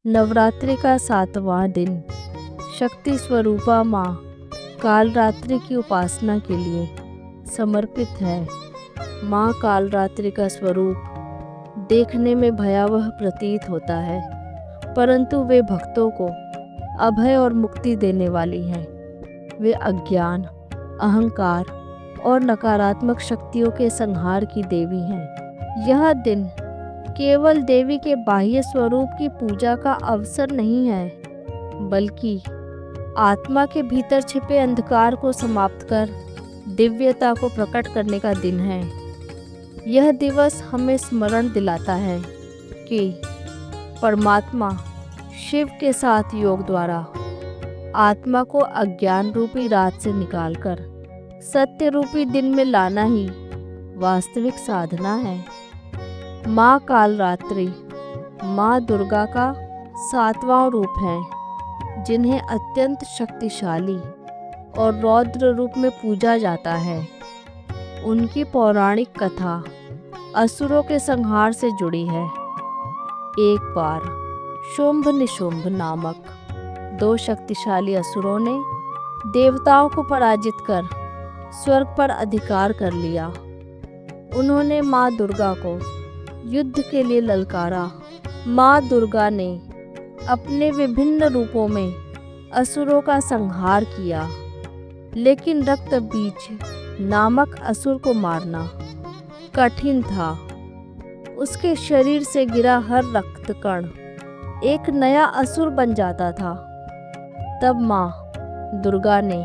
नवरात्रि का 7वां दिन शक्ति स्वरूपा माँ कालरात्रि की उपासना के लिए समर्पित है। माँ कालरात्रि का स्वरूप देखने में भयावह प्रतीत होता है, परंतु वे भक्तों को अभय और मुक्ति देने वाली हैं। वे अज्ञान, अहंकार और नकारात्मक शक्तियों के संहार की देवी हैं। यह दिन केवल देवी के बाह्य स्वरूप की पूजा का अवसर नहीं है, बल्कि आत्मा के भीतर छिपे अंधकार को समाप्त कर दिव्यता को प्रकट करने का दिन है। यह दिवस हमें स्मरण दिलाता है कि परमात्मा शिव के साथ योग द्वारा आत्मा को अज्ञान रूपी रात से निकालकर सत्य रूपी दिन में लाना ही वास्तविक साधना है। माँ कालरात्रि माँ दुर्गा का 7वां रूप है, जिन्हें अत्यंत शक्तिशाली और रौद्र रूप में पूजा जाता है। उनकी पौराणिक कथा असुरों के संहार से जुड़ी है। एक बार शुंभ निशुंभ नामक 2 शक्तिशाली असुरों ने देवताओं को पराजित कर स्वर्ग पर अधिकार कर लिया। उन्होंने माँ दुर्गा को युद्ध के लिए ललकारा। माँ दुर्गा ने अपने विभिन्न रूपों में असुरों का संहार किया, लेकिन रक्तबीज नामक असुर को मारना कठिन था। उसके शरीर से गिरा हर रक्त कण एक नया असुर बन जाता था। तब माँ दुर्गा ने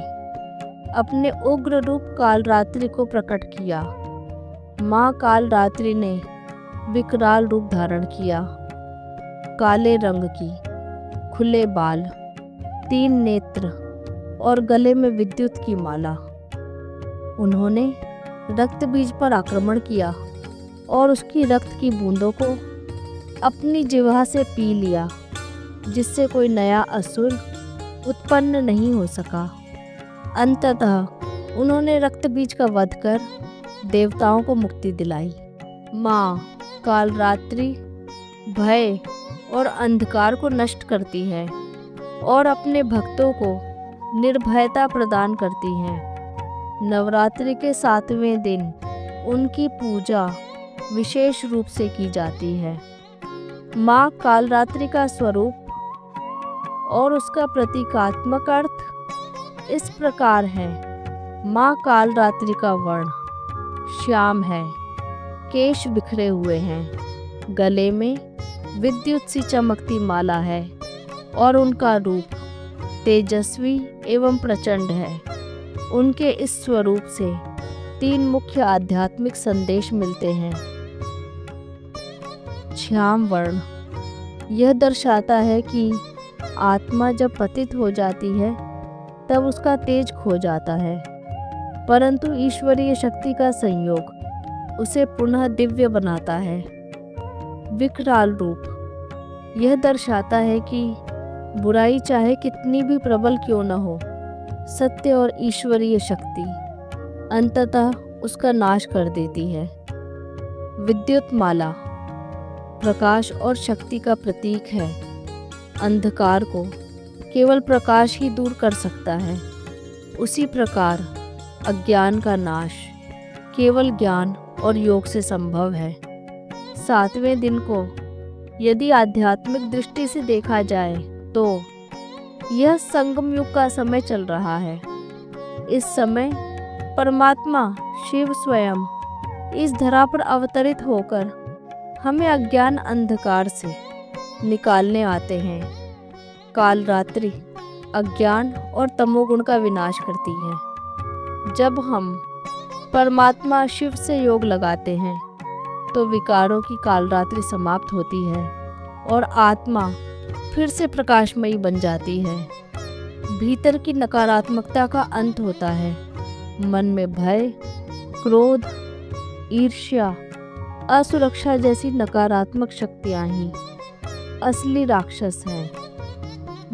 अपने उग्र रूप कालरात्रि को प्रकट किया। माँ कालरात्रि ने विकराल रूप धारण किया। काले रंग की, खुले बाल, 3 नेत्र और गले में विद्युत की माला। उन्होंने रक्तबीज पर आक्रमण किया और उसकी रक्त की बूंदों को अपनी जिह्वा से पी लिया, जिससे कोई नया असुर उत्पन्न नहीं हो सका। अंततः उन्होंने रक्तबीज का वध कर देवताओं को मुक्ति दिलाई। माँ कालरात्रि भय और अंधकार को नष्ट करती है और अपने भक्तों को निर्भयता प्रदान करती हैं। नवरात्रि के 7वें दिन उनकी पूजा विशेष रूप से की जाती है। माँ कालरात्रि का स्वरूप और उसका प्रतीकात्मक अर्थ इस प्रकार है। माँ कालरात्रि का वर्ण श्याम है, केश बिखरे हुए हैं, गले में विद्युत सी चमकती माला है और उनका रूप तेजस्वी एवं प्रचंड है। उनके इस स्वरूप से 3 मुख्य आध्यात्मिक संदेश मिलते हैं। श्याम वर्ण यह दर्शाता है कि आत्मा जब पतित हो जाती है तब उसका तेज खो जाता है, परंतु ईश्वरीय शक्ति का संयोग उसे पुनः दिव्य बनाता है। विकराल रूप यह दर्शाता है कि बुराई चाहे कितनी भी प्रबल क्यों न हो, सत्य और ईश्वरीय शक्ति अंततः उसका नाश कर देती है। विद्युत माला प्रकाश और शक्ति का प्रतीक है। अंधकार को केवल प्रकाश ही दूर कर सकता है। उसी प्रकार अज्ञान का नाश केवल ज्ञान और योग से संभव है। 7वें दिन को यदि आध्यात्मिक दृष्टि से देखा जाए तो यह संगम युग का समय चल रहा है। इस समय परमात्मा शिव स्वयं इस धरा पर अवतरित होकर हमें अज्ञान अंधकार से निकालने आते हैं। कालरात्रि अज्ञान और तमोगुण का विनाश करती है। जब हम परमात्मा शिव से योग लगाते हैं तो विकारों की कालरात्रि समाप्त होती है और आत्मा फिर से प्रकाशमयी बन जाती है। भीतर की नकारात्मकता का अंत होता है। मन में भय, क्रोध, ईर्ष्या, असुरक्षा जैसी नकारात्मक शक्तियां ही असली राक्षस हैं।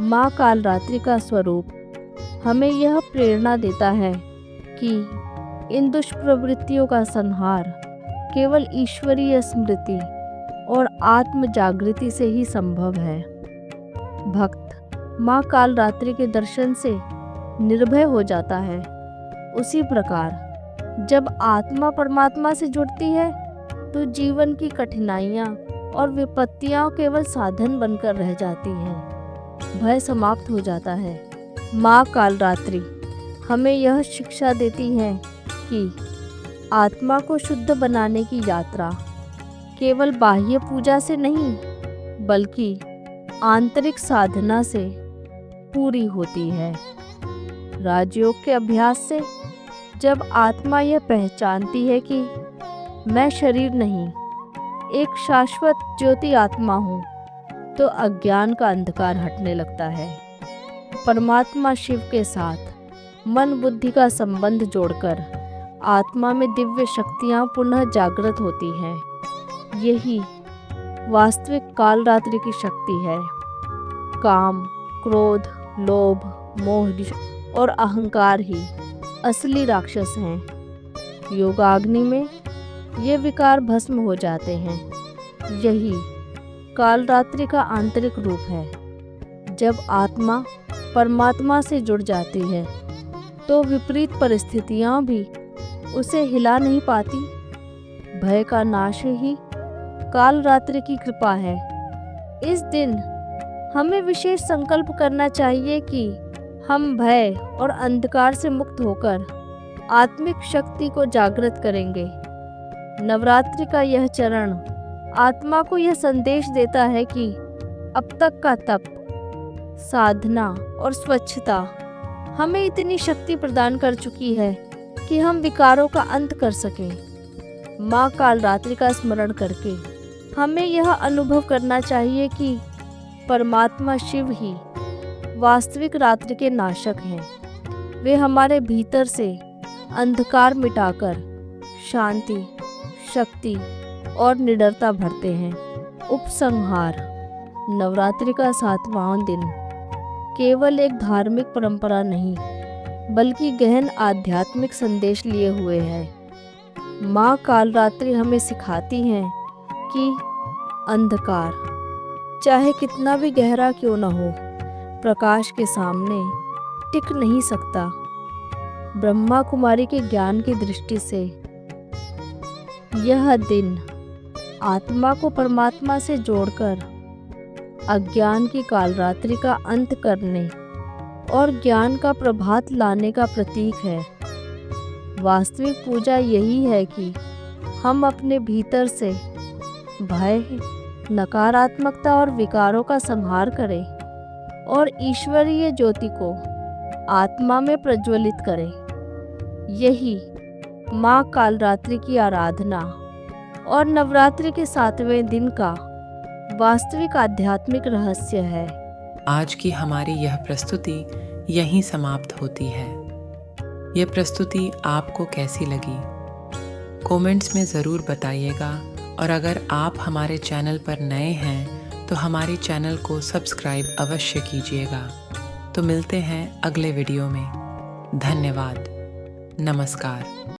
माँ कालरात्रि का स्वरूप हमें यह प्रेरणा देता है कि इन दुष्प्रवृत्तियों का संहार केवल ईश्वरीय स्मृति और आत्म जागृति से ही संभव है। भक्त माँ कालरात्रि के दर्शन से निर्भय हो जाता है। उसी प्रकार जब आत्मा परमात्मा से जुड़ती है तो जीवन की कठिनाइयाँ और विपत्तियाँ केवल साधन बनकर रह जाती हैं। भय समाप्त हो जाता है। माँ कालरात्रि हमें यह शिक्षा देती है कि आत्मा को शुद्ध बनाने की यात्रा केवल बाह्य पूजा से नहीं बल्कि आंतरिक साधना से पूरी होती है। राजयोग के अभ्यास से जब आत्मा यह पहचानती है कि मैं शरीर नहीं, एक शाश्वत ज्योति आत्मा हूँ, तो अज्ञान का अंधकार हटने लगता है। परमात्मा शिव के साथ मन बुद्धि का संबंध जोड़कर आत्मा में दिव्य शक्तियाँ पुनः जागृत होती हैं। यही वास्तविक कालरात्रि की शक्ति है। काम, क्रोध, लोभ, मोह और अहंकार ही असली राक्षस हैं। योगाग्नि में ये विकार भस्म हो जाते हैं। यही कालरात्रि का आंतरिक रूप है। जब आत्मा परमात्मा से जुड़ जाती है तो विपरीत परिस्थितियां भी उसे हिला नहीं पाती। भय का नाश ही कालरात्रि की कृपा है। इस दिन हमें विशेष संकल्प करना चाहिए कि हम भय और अंधकार से मुक्त होकर आत्मिक शक्ति को जागृत करेंगे। नवरात्रि का यह चरण आत्मा को यह संदेश देता है कि अब तक का तप, साधना और स्वच्छता हमें इतनी शक्ति प्रदान कर चुकी है कि हम विकारों का अंत कर सकें। माँ कालरात्रि का स्मरण करके हमें यह अनुभव करना चाहिए कि परमात्मा शिव ही वास्तविक रात्रि के नाशक हैं। वे हमारे भीतर से अंधकार मिटाकर शांति, शक्ति और निडरता भरते हैं। उपसंहार। नवरात्रि का 7वां दिन केवल एक धार्मिक परंपरा नहीं बल्कि गहन आध्यात्मिक संदेश लिए हुए है। माँ कालरात्रि हमें सिखाती हैं कि अंधकार चाहे कितना भी गहरा क्यों न हो, प्रकाश के सामने टिक नहीं सकता। ब्रह्मा कुमारी के ज्ञान की दृष्टि से यह दिन आत्मा को परमात्मा से जोड़कर अज्ञान की कालरात्रि का अंत करने और ज्ञान का प्रभात लाने का प्रतीक है। वास्तविक पूजा यही है कि हम अपने भीतर से भय, नकारात्मकता और विकारों का संहार करें और ईश्वरीय ज्योति को आत्मा में प्रज्वलित करें। यही माँ कालरात्रि की आराधना और नवरात्रि के 7वें दिन का वास्तविक आध्यात्मिक रहस्य है। आज की हमारी यह प्रस्तुति यहीं समाप्त होती है। यह प्रस्तुति आपको कैसी लगी? कमेंट्स में ज़रूर बताइएगा और अगर आप हमारे चैनल पर नए हैं तो हमारे चैनल को सब्सक्राइब अवश्य कीजिएगा। तो मिलते हैं अगले वीडियो में। धन्यवाद। नमस्कार।